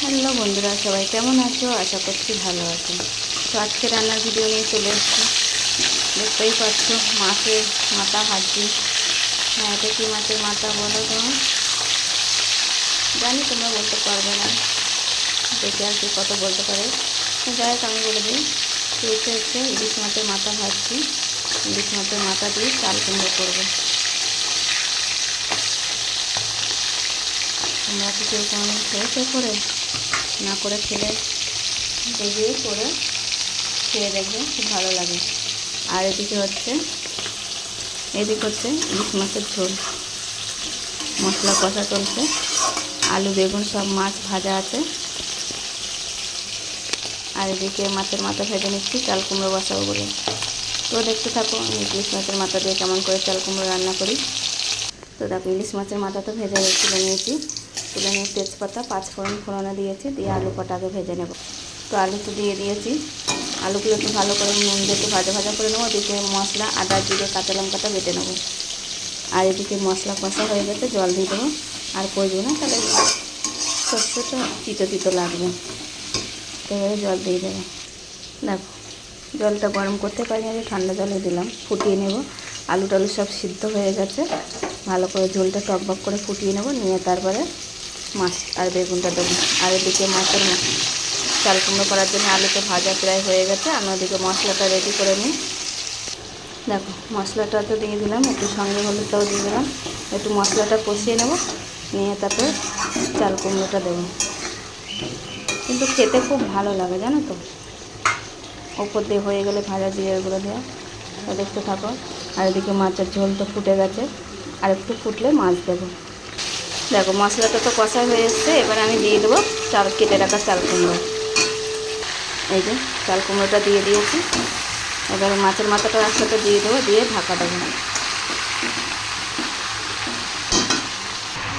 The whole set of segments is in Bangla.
হ্যালো বন্ধুরা, সবাই কেমন আছো? আশা করছি ভালো আছো। তো আজকে রান্নার ভিডিও নিয়ে চলে এসেছি। দেখতেই পাচ্ছ, মাছের মাথা ভাজছি। হ্যাঁ, এটা কি মাছের মাথা বলো তো? জানি তোমরা বলতে পারবে না, দেখে আর কি কত বলতে পারে। যাই হোক, আমি বলে দিই, হচ্ছে ইলিশ মাছের মাথা ভাজছি। ইলিশ মাছের মাথা দিয়ে চাল কুমড়ো করবো। তোমরা কি কেউ কোনো খেয়েছো করে? না করে খেলে দেখবে, করে খেয়ে দেখবে, খুব ভালো লাগে। আর এদিকে হচ্ছে ইলিশ মাছের ঝোল, মশলা কষা চলছে, আলু বেগুন সব মাছ ভাজা আছে। আর এদিকে মাছের মাথা ভেজে নিচ্ছি চাল কুমড়ো বসাবো বলে। তো দেখতে থাকো আমি ইলিশ মাছের মাথা দিয়ে কেমন করে চাল কুমড়ো রান্না করি। তো দেখো, ইলিশ মাছের মাথা তো ভেজে তুলে নিয়েছি। তুলে নিয়ে তেজপাতা পাঁচফোড়ন ফোড়নে দিয়েছি, দিয়ে আলু কটাকে ভেজে নেব। তো আলু তো দিয়ে দিয়েছি, আলুগুলো একটু ভালো করে নুন দিয়ে একটু ভাজা ভাজা করে নেবো। এদিকে মশলা আদা জিরে কাঁচা লঙ্কাটা বেটে নেবো। আর এদিকে মশলা কষা হয়ে গেছে, জল দিয়ে দেবো। আর করবো না, তাহলে শস্যটা তিতো তিতো লাগবে, তো জল দিয়ে দেবো। দেখো, জলটা গরম করতে পারি না, ঠান্ডা জলে দিলাম, ফুটিয়ে নেব। আলু টালু সব সিদ্ধ হয়ে গেছে, ভালো করে ঝোলটা টকবক করে ফুটিয়ে নেব। নিয়ে তারপরে মাছ আর বেগুনটা দেবো। আর এদিকে মাছের চাল কুমড়ো করার জন্য আলুটা ভাজা প্রায় হয়ে গেছে। আমি ওদিকে মশলাটা রেডি করে নিই। দেখো, মশলাটা তো দিয়ে দিলাম, একটু সঙ্গে হলুদটাও দিয়ে দিলাম। একটু মশলাটা কষিয়ে নেব, নিয়ে তারপরে চাল কুমড়োটা দেবো। কিন্তু খেতে খুব ভালো লাগে, জানো তো। ওপর দিয়ে হয়ে গেলে ভাজা জিরেগুলো দেওয়া। তো দেখতে থাকো। আর এদিকে মাছের ঝোল তো ফুটে গেছে, আর একটু ফুটলে মাছ দেবো। দেখো, মশলাটা তো কষা হয়ে এসছে, এবার আমি দিয়ে দেবো কেটে রাখা চাল কুমড়ো। এই যে চাল কুমড়োটা দিয়ে দিয়েছি। এবারে মাছের মাথাটা একসাথে দিয়ে দেবো, দিয়ে ঢাকা দেবো।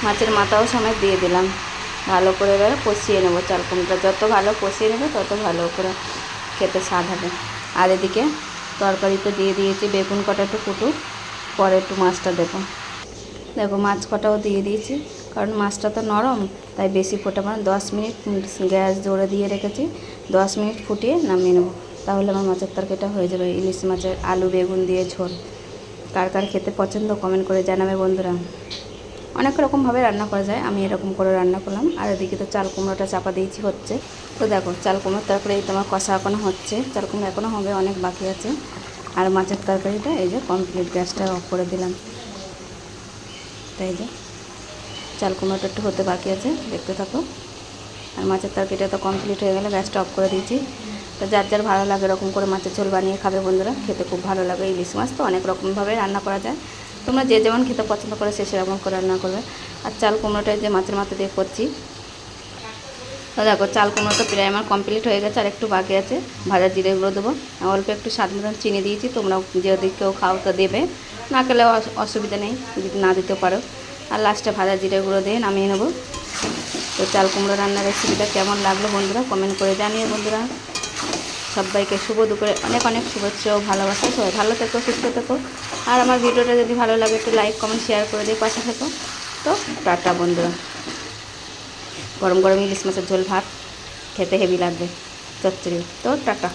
মাছের মাথাও সমেত দিয়ে দিলাম। ভালো করে এবারে কষিয়ে নেবো। চাল কুমড়োটা যত ভালো কষিয়ে নেবে তত ভালো করে খেতে স্বাদ হবে। আর এদিকে তরকারিতে দিয়ে দিয়েছি বেগুন কটা একটু ফুটুক, পরে একটু মাছটা দেবো। দেখো, মাছ কটাও দিয়ে দিয়েছি, কারণ মাছটা তো নরম, তাই বেশি ফোটাবো না। 10 মিনিট গ্যাস জোরে দিয়ে রেখেছি, 10 মিনিট ফুটিয়ে নামিয়ে নেবো। তাহলে আমার মাছের তরকারিটা হয়ে যাবে, ইলিশ মাছের আলু বেগুন দিয়ে ঝোল। কার কার খেতে পছন্দ কমেন্ট করে জানাবে বন্ধুরা। অনেক রকমভাবে রান্না করা যায়, আমি এরকম করে রান্না করলাম। আর এদিকে তো চাল কুমড়োটা চাপা দিয়েছি, হচ্ছে। তো দেখো, চাল কুমড়োর তরকারি এই তোমার কষা এখনও হচ্ছে, চাল কুমড়ো এখনও হবে, অনেক বাকি আছে। আর মাছের তরকারিটা এই যে কমপ্লিট, গ্যাসটা অফ করে দিলাম। তাই যে চাল কুমড়োটা একটু হতে বাকি আছে, দেখতে থাকো। আর মাছের তরকারিটা তো কমপ্লিট হয়ে গেলে গ্যাসটা অফ করে দিয়েছি। তো যার যার ভালো লাগে এরকম করে মাছের ঝোল বানিয়ে খাবে বন্ধুরা, খেতে খুব ভালো লাগে। ইলিশ মাছ তো অনেক রকমভাবে রান্না করা যায়, তোমরা যে যেমন খেতে পছন্দ করে সে সেরকম করে রান্না করবে। আর চাল কুমড়োটা যে মাছের মাথা দিয়ে করছি। তো দেখো, চাল কুমড়োটা প্রায় আমার কমপ্লিট হয়ে গেছে, আর একটু বাকি আছে। ভাজা জিরেগুলো দেবো, অল্প একটু স্বাদ মতন চিনি দিয়েছি। তোমরা যদি কেউ খাও তো দেবে, না খেলেও অসুবিধা নেই, যদি না দিতে পারো। আর লাস্টে ভাজা জিরেগুলো দিয়ে নামিয়ে নেবো। তো চাল কুমড়ো রান্নার রেসিপিটা কেমন লাগলো বন্ধুরা কমেন্ট করে জানিয়ে বন্ধুরা। সবাইকে শুভ দুপুরে অনেক অনেক শুভেচ্ছা ও ভালোবাসা। সবাই ভালো থেকো, সুস্থ থেকো। আর আমার ভিডিওটা যদি ভালো লাগে একটু লাইক কমেন্ট শেয়ার করে দিয়ে পাশে থেকো। তো টাটা বন্ধুরা। গরম গরম ইলিশ মাছের ঝোল ভাত খেতে হেভি লাগবে, চচ্চড়ি। তো টাটা।